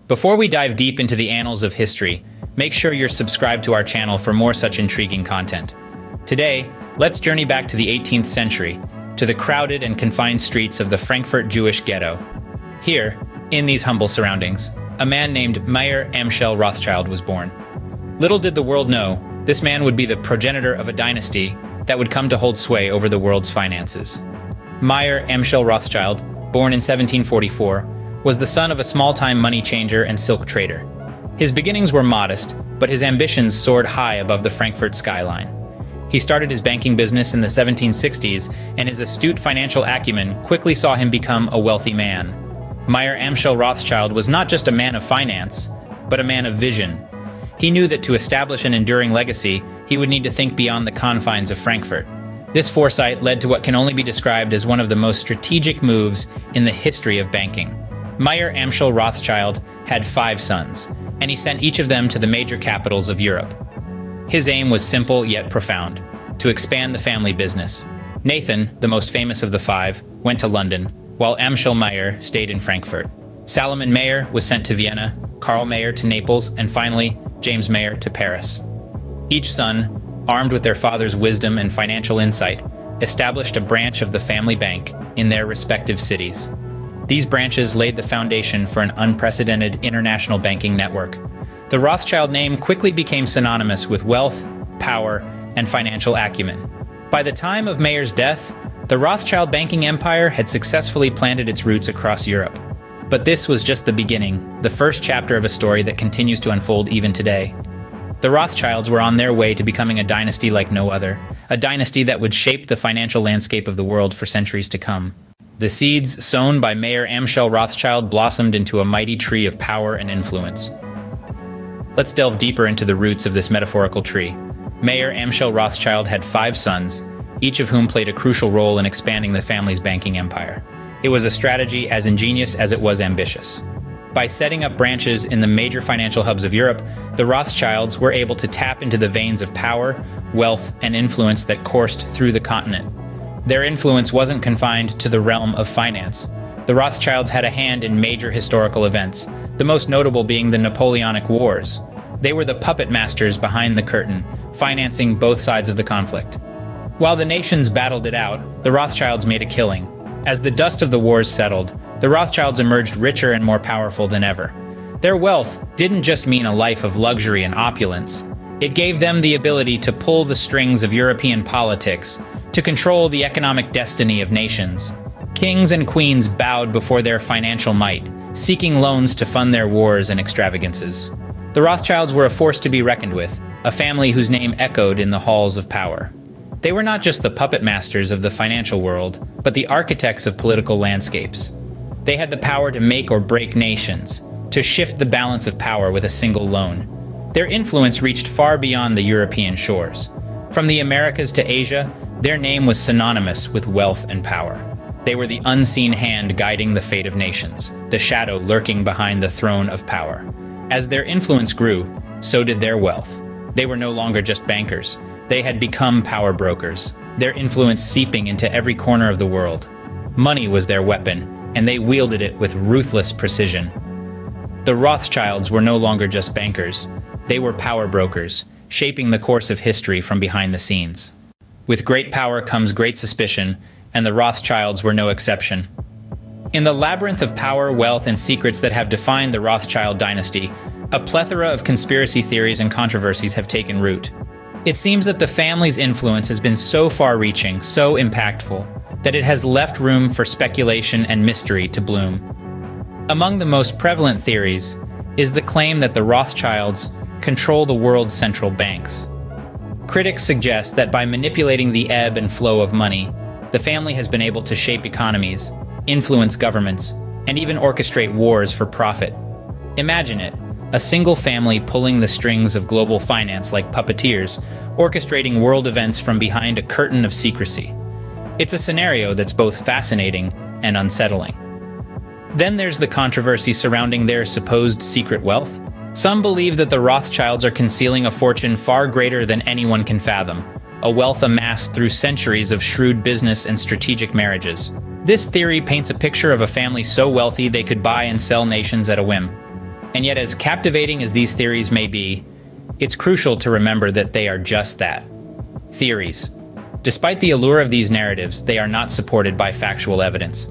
Before we dive deep into the annals of history, make sure you're subscribed to our channel for more such intriguing content. Today, let's journey back to the 18th century, to the crowded and confined streets of the Frankfurt Jewish ghetto. Here, in these humble surroundings, a man named Mayer Amschel Rothschild was born. Little did the world know, this man would be the progenitor of a dynasty that would come to hold sway over the world's finances. Mayer Amschel Rothschild, born in 1744, was the son of a small-time money changer and silk trader. His beginnings were modest, but his ambitions soared high above the Frankfurt skyline. He started his banking business in the 1760s, and his astute financial acumen quickly saw him become a wealthy man. Mayer Amschel Rothschild was not just a man of finance, but a man of vision. He knew that to establish an enduring legacy, he would need to think beyond the confines of Frankfurt. This foresight led to what can only be described as one of the most strategic moves in the history of banking. Mayer Amschel Rothschild had 5 sons, and he sent each of them to the major capitals of Europe. His aim was simple yet profound: to expand the family business. Nathan, the most famous of the 5, went to London, while Amschel Mayer stayed in Frankfurt. Salomon Mayer was sent to Vienna, Karl Mayer to Naples, and finally, James Mayer to Paris. Each son, armed with their father's wisdom and financial insight, established a branch of the family bank in their respective cities. These branches laid the foundation for an unprecedented international banking network. The Rothschild name quickly became synonymous with wealth, power, and financial acumen. By the time of Mayer's death, the Rothschild banking empire had successfully planted its roots across Europe. But this was just the beginning, the first chapter of a story that continues to unfold even today. The Rothschilds were on their way to becoming a dynasty like no other, a dynasty that would shape the financial landscape of the world for centuries to come. The seeds sown by Mayer Amschel Rothschild blossomed into a mighty tree of power and influence. Let's delve deeper into the roots of this metaphorical tree. Mayer Amschel Rothschild had 5 sons, each of whom played a crucial role in expanding the family's banking empire. It was a strategy as ingenious as it was ambitious. By setting up branches in the major financial hubs of Europe, the Rothschilds were able to tap into the veins of power, wealth, and influence that coursed through the continent. Their influence wasn't confined to the realm of finance. The Rothschilds had a hand in major historical events, the most notable being the Napoleonic Wars. They were the puppet masters behind the curtain, financing both sides of the conflict. While the nations battled it out, the Rothschilds made a killing. As the dust of the wars settled, the Rothschilds emerged richer and more powerful than ever. Their wealth didn't just mean a life of luxury and opulence. It gave them the ability to pull the strings of European politics, to control the economic destiny of nations. Kings and queens bowed before their financial might, seeking loans to fund their wars and extravagances. The Rothschilds were a force to be reckoned with, a family whose name echoed in the halls of power. They were not just the puppet masters of the financial world, but the architects of political landscapes. They had the power to make or break nations, to shift the balance of power with a single loan. Their influence reached far beyond the European shores. From the Americas to Asia, their name was synonymous with wealth and power. They were the unseen hand guiding the fate of nations, the shadow lurking behind the throne of power. As their influence grew, so did their wealth. They were no longer just bankers. They had become power brokers, their influence seeping into every corner of the world. Money was their weapon, and they wielded it with ruthless precision. The Rothschilds were no longer just bankers. They were power brokers, shaping the course of history from behind the scenes. With great power comes great suspicion, and the Rothschilds were no exception. In the labyrinth of power, wealth, and secrets that have defined the Rothschild dynasty, a plethora of conspiracy theories and controversies have taken root. It seems that the family's influence has been so far-reaching, so impactful, that it has left room for speculation and mystery to bloom. Among the most prevalent theories is the claim that the Rothschilds control the world's central banks. Critics suggest that by manipulating the ebb and flow of money, the family has been able to shape economies, influence governments, and even orchestrate wars for profit. Imagine it. A single family pulling the strings of global finance like puppeteers, orchestrating world events from behind a curtain of secrecy. It's a scenario that's both fascinating and unsettling. Then there's the controversy surrounding their supposed secret wealth. Some believe that the Rothschilds are concealing a fortune far greater than anyone can fathom, a wealth amassed through centuries of shrewd business and strategic marriages. This theory paints a picture of a family so wealthy they could buy and sell nations at a whim. And yet, as captivating as these theories may be, it's crucial to remember that they are just that: theories. Despite the allure of these narratives, they are not supported by factual evidence.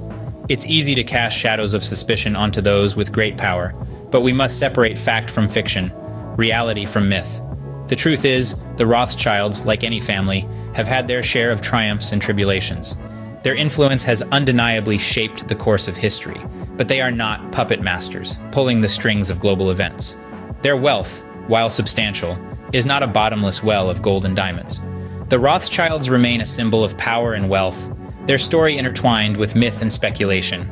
It's easy to cast shadows of suspicion onto those with great power, but we must separate fact from fiction, reality from myth. The truth is, the Rothschilds, like any family, have had their share of triumphs and tribulations. Their influence has undeniably shaped the course of history, but they are not puppet masters, pulling the strings of global events. Their wealth, while substantial, is not a bottomless well of gold and diamonds. The Rothschilds remain a symbol of power and wealth, their story intertwined with myth and speculation.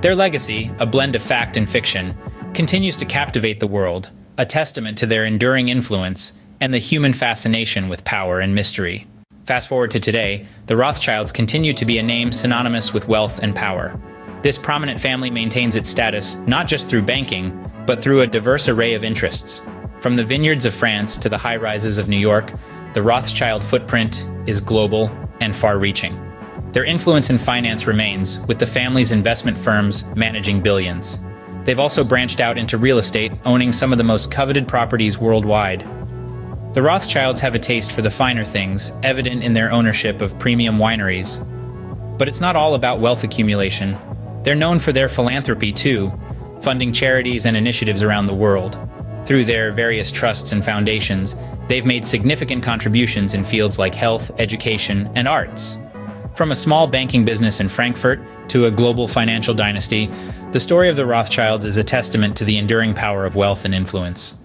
Their legacy, a blend of fact and fiction, continues to captivate the world, a testament to their enduring influence and the human fascination with power and mystery. Fast forward to today, the Rothschilds continue to be a name synonymous with wealth and power. This prominent family maintains its status not just through banking, but through a diverse array of interests. From the vineyards of France to the high-rises of New York, the Rothschild footprint is global and far-reaching. Their influence in finance remains, with the family's investment firms managing billions. They've also branched out into real estate, owning some of the most coveted properties worldwide. The Rothschilds have a taste for the finer things, evident in their ownership of premium wineries. But it's not all about wealth accumulation. They're known for their philanthropy too, funding charities and initiatives around the world. Through their various trusts and foundations, they've made significant contributions in fields like health, education, and arts. From a small banking business in Frankfurt to a global financial dynasty, the story of the Rothschilds is a testament to the enduring power of wealth and influence.